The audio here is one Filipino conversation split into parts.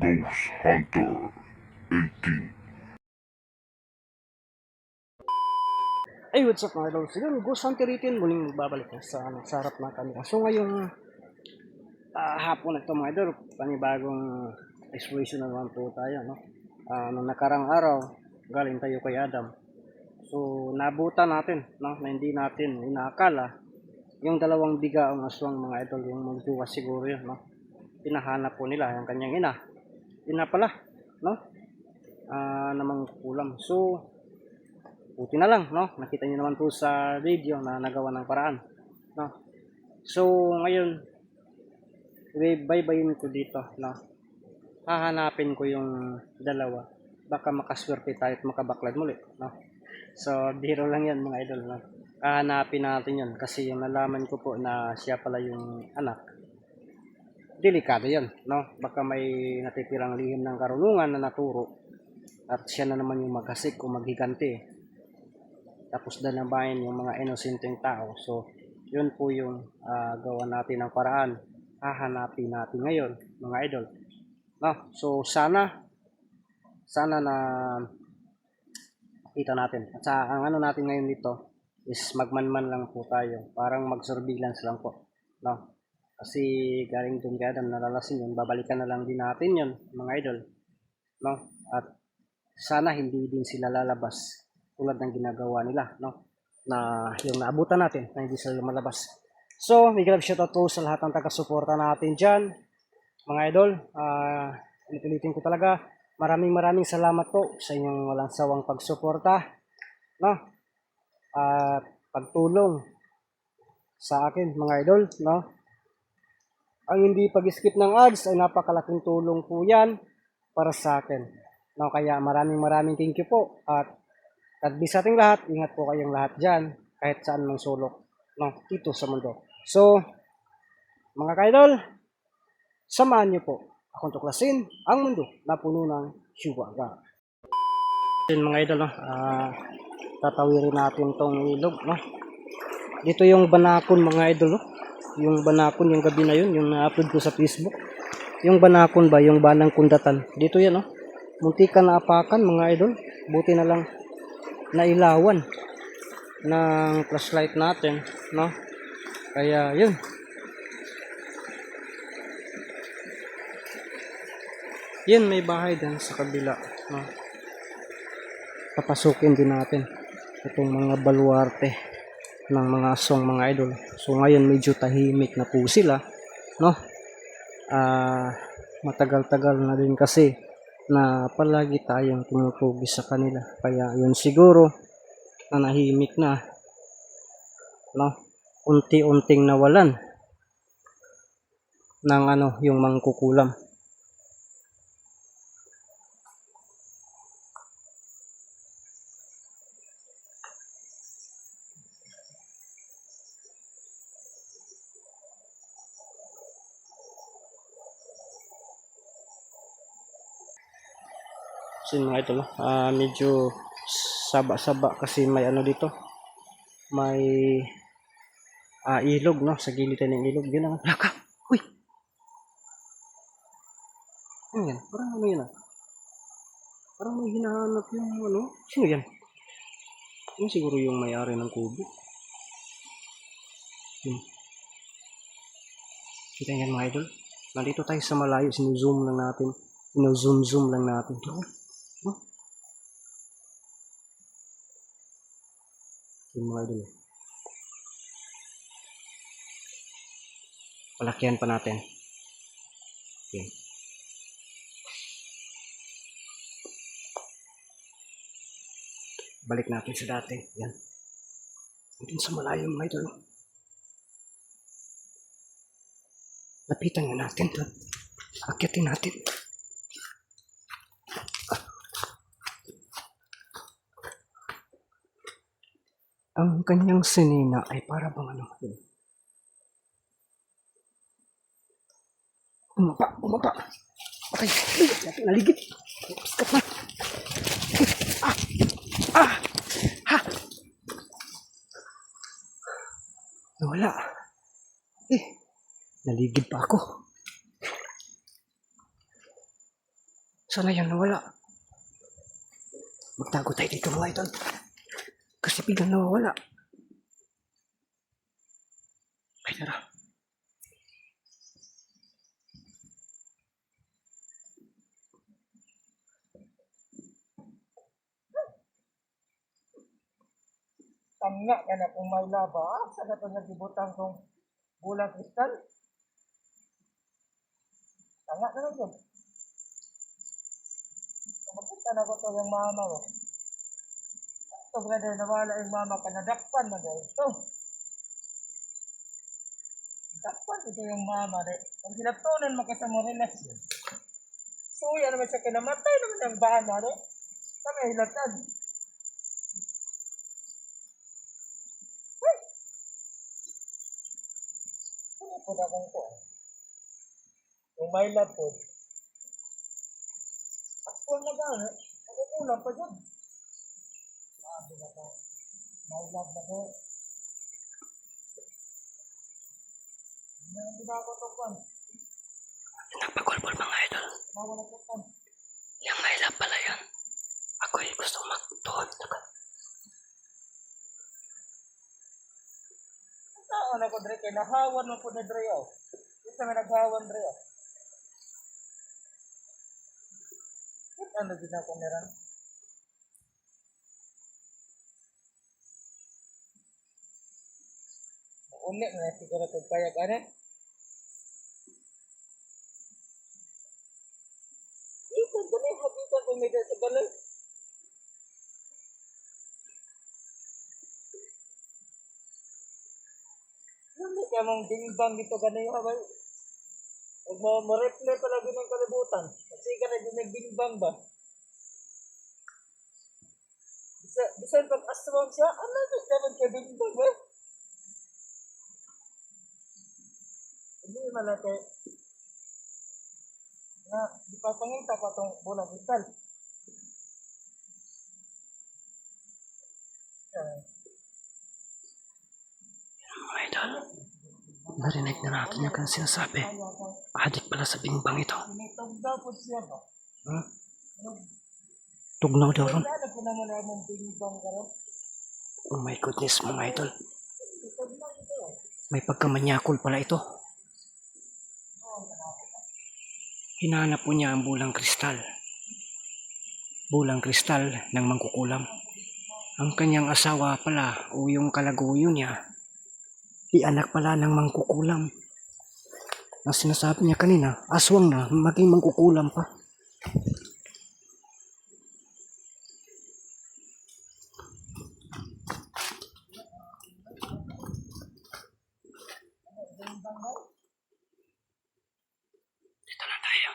Ghost Hunter 18. Ay, what's up mga idol? Siguro, Ghost Hunter 18, muling magbabalik sa harap ng camera. So ngayong hapon na ito mga idol, panibagong exploration na naman po tayo. No? Nung nakarang araw, galing tayo kay Adam. So nabutan natin, no? Na hindi natin inaakala yung dalawang biga ang aswang mga idol, yung magduwa siguro yun. No? Pinahanap po nila yung kanyang ina. Ina pala, no? Namang kulam. So buti na lang, no? Nakita niyo naman po sa video na nagawa ng paraan, no? So, ngayon, baybayin ko dito, no? Hahanapin ko yung dalawa. Baka makaswerte tayo at makabaklad muli, no? So, biro lang yan mga idol, no? Hahanapin natin yun kasi yung nalaman ko po na siya pala yung anak. Delikado yan, no? Baka may natitirang lihim ng karunungan na naturo at siya na naman yung maghasik o maghiganti. Tapos dalabayan yung mga inosenteng tao. So, yun po yung gawa natin ng paraan. Hahanapin natin ngayon, mga idol. No? So, sana na makita natin. At ang ano natin ngayon dito is magmanman lang po tayo. Parang mag-surveillance lang po. No? Kasi galing dun kay Adam, nalalasin yun. Babalikan na lang din natin yun, mga idol. No? At sana hindi din sila lalabas tulad ng ginagawa nila, no? Na yung naabutan natin na hindi sila lumalabas. So, may grab shoutout po sa lahat ng taga-suporta natin dyan, mga idol. Ulitin ko talaga, maraming salamat po sa inyong walang sawang pagsuporta, no? At pagtulong sa akin, mga idol, no? Ang hindi pag-skip ng ads ay napakalaking tulong po yan para sa akin. No, kaya maraming thank you po. At God bless sa ating lahat. Ingat po kayong lahat dyan. Kahit saan mang sulok. No, dito sa mundo. So, mga kaidol, samahan niyo po akong tuklasin ang mundo na puno ng syuwaga. Mga idol, no? Tatawirin natin tong ilog. No? Dito yung Banakon, mga idol. No? Yung Banakon, yung gabi na yun, yung na-upload ko sa Facebook. Yung Banakon ba, yung Banang Kundatan. Dito yan, no? Munti ka na apakan, mga idol. Buti na lang nailawan ng flashlight natin, no? Kaya yun, may bahay din sa kabila, no? Papasukin din natin itong mga baluarte ng mga aswang, mga idol. So ngayon medyo tahimik na po sila, no? Matagal-tagal na din kasi na palagi tayong tumutugi sa kanila, kaya yun siguro na nahimik na, no? Unti-unting nawalan ng yung mangkukulam. So mga ito, medyo saba-saba kasi may dito, may ilog, no? Sa gilid ng ilog, yun ang laka. Uy! Ano yan? Parang yan Parang may hinahanap yung sino yan? Yung siguro yung may-ari ng kubo. Kita yan mga idol. Nandito tayo sa malayo, sinuzoom lang natin. Zoom lang natin. Doon. No? Yung mga idol. Palakyan pa natin. Okay. Balik natin sa dati. Yan. Dito sa malayo mga idol. Lapitan nga natin to. Akyatin natin. Ang kanyang sinina ay para bang Bumaba. Okay, naligid. Piskat na. Ha! Nawala. Naligid pa ako. Sana yan nawala. Magtago tayo dito mga idol. Kasi biglang nawawala. Ay, tara. Tanga ka na kung may laba. Sa na ito nagibutan kong bulang kristal. Tanga na lang yun. Kumapunta na ko ito yung mama mo. Ito brother, nawala yung mama ka. Nadakpan na daw ito. Nadakpan ito yung mama. Ang sinatunan mo kasi mo relasyon. Suya naman siya kinamatay naman ang bana. Tanga hilatan. Ano po na kung ko? Yung may love po. Actual na gano'n. Nakukulang pa dyan. Sabi na ko. May love na ko. Hindi ba ako ito pan? Nagpagulbol mga idol. Mawala ko pan. Yung may love pala yan. Ako'y gusto magtuhod. Saan ako dre kay nahawan mo po na dre oh. Isa nga naghawan dre oh. Ano din ako meron? Ulit na siguro kung payag ano? Ito, dali, habitan ko may sa balon. Ano ka mong dingbang dito ganun yung habay? Huwag mo replay pala din ng kalibutan. Kasi ka na din nagbingbang ba? Bisan pag aswang siya, ano na naman ka bingbang ba? Hindi malaki. Na, di pa pangita pa itong bulang kristal. Mga idol. Narinig na natin yung kang sinasabi. Adik pala sa bingbang ito. Sinitagda po siya ba? Tugnaw daw ron. Wala po naman namang bingbang ka rin. Oh my goodness mga idol. Sinitagda ito. May pagkamanyakol pala ito. Hinahanap po niya ang bulang kristal. Bulang kristal ng mangkukulam. Ang kanyang asawa pala o yung kalaguyo niya, anak pala ng mangkukulam. Ang sinasabi niya kanina, aswang na, maging mangkukulam pa. Dito lang tayo.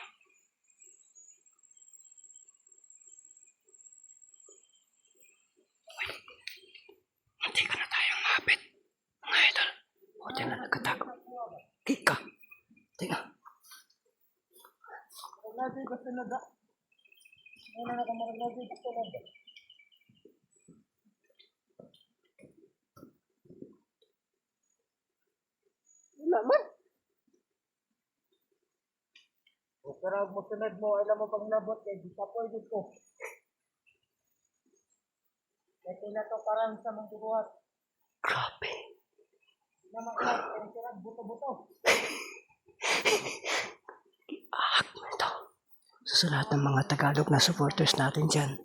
Hindi ka na tayong mapit. Mga idol, o dyan na nagkatago. Kika. Teka. Lagi ko sinada. Muna na kamar lagi ko sinada. Wala man. O karag mo sunod mo, alam mo pang labot kay disappointed ko. Kaya kailan to parang sa mga tubuhat. Grabe. Naman lang, kaya sirag buto-buto. Ahak mo ito. So, sa lahat ng mga Tagalog na supporters natin dyan,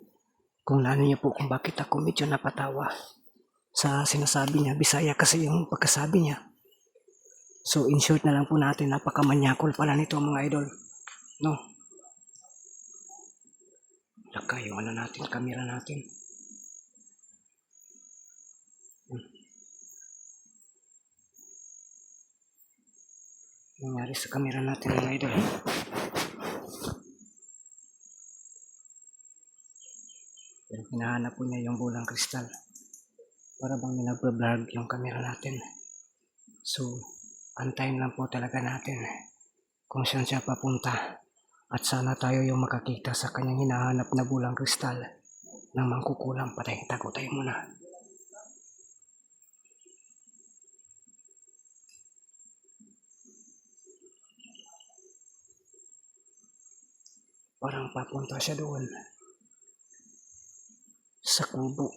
kung nano niyo po kung bakit ako medyo napatawa sa sinasabi niya, Bisaya kasi yung pagkasabi niya. So, in short na lang po natin, napakamanyakol pala nito mga idol. No? Laka yung ano natin, camera natin. Nangyari sa camera natin mga idol. Pero hinahanap po niya yung bulang kristal. Para bang nag-vlog yung camera natin. So, antayin lang po talaga natin kung saan siya papunta. At sana tayo yung makakita sa kanyang hinahanap na bulang kristal ng mangkukulam. Patay, tago tayo muna. Parang papunta siya doon sa kubo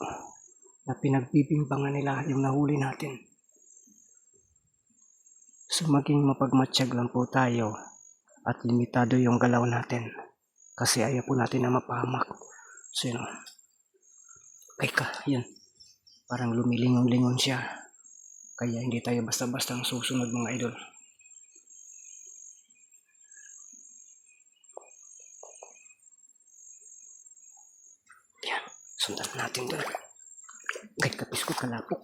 na pinagbibimbangan nila yung nahuli natin. So maging mapagmatsyag lang po tayo at limitado yung galaw natin kasi ayaw po natin na mapahamak. So yun, ay ka, yun. Parang lumilingon-lingon siya. Kaya hindi tayo basta-basta ang susunod mga idol. Yan, sundan natin doon. Kahit kapis ko kalapok.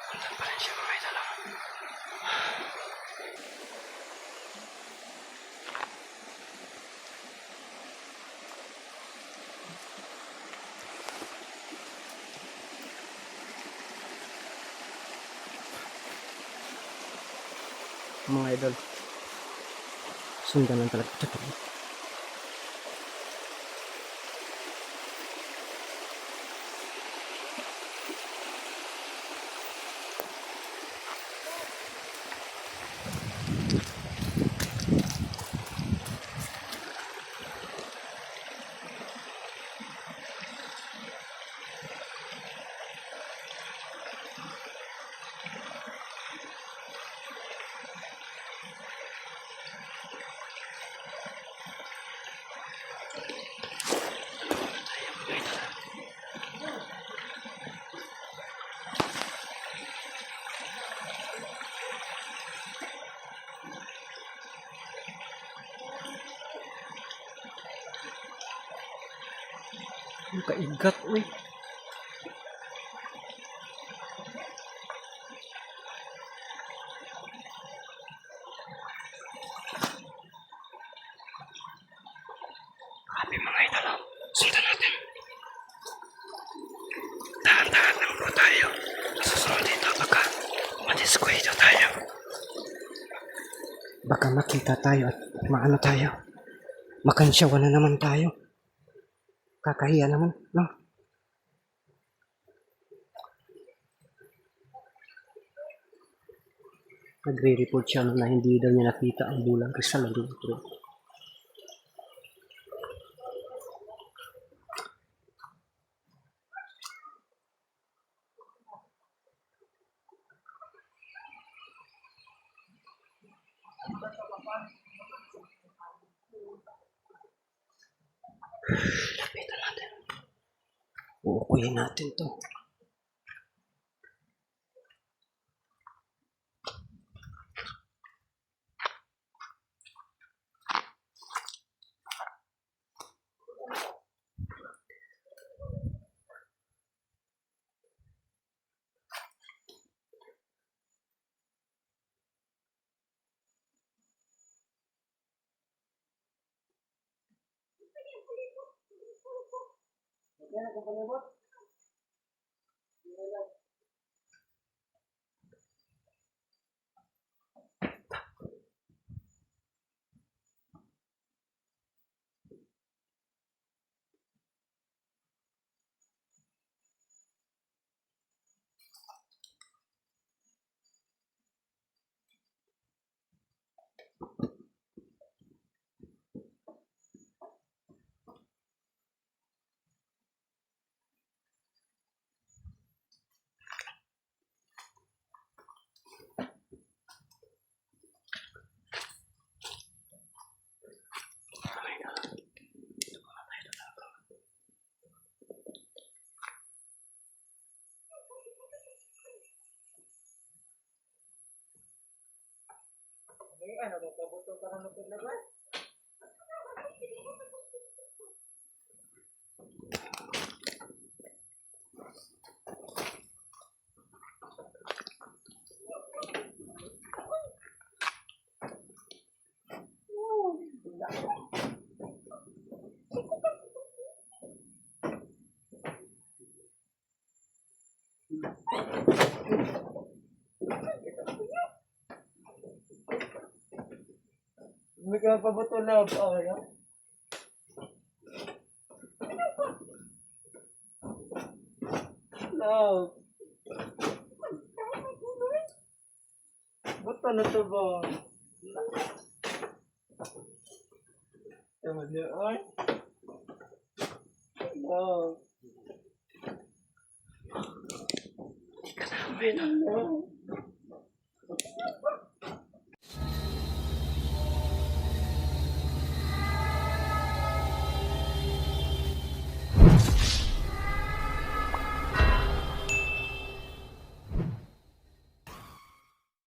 Sundan pa rin siya mga idol. Mga idol, sundan lang talaga ito. Ang kaigat, uy. Grabe mga idol, oh. Sundan natin. Dahan-dahan lang po tayo. Nasusunod dito baka madiskwento tayo. Baka makita tayo at maano tayo. Makansyawan na naman tayo. Kakahiya naman, no? Nagre-report siya na hindi daw niya nakita ang bulang kristal na dito. Lapitan natin. Uukuyin natin to. Ano, magkabuto ka na magkaglaban? Hindi ka pabuto na pa. No. Buto na to ba? Tama niyo, ay. No. Hindi na.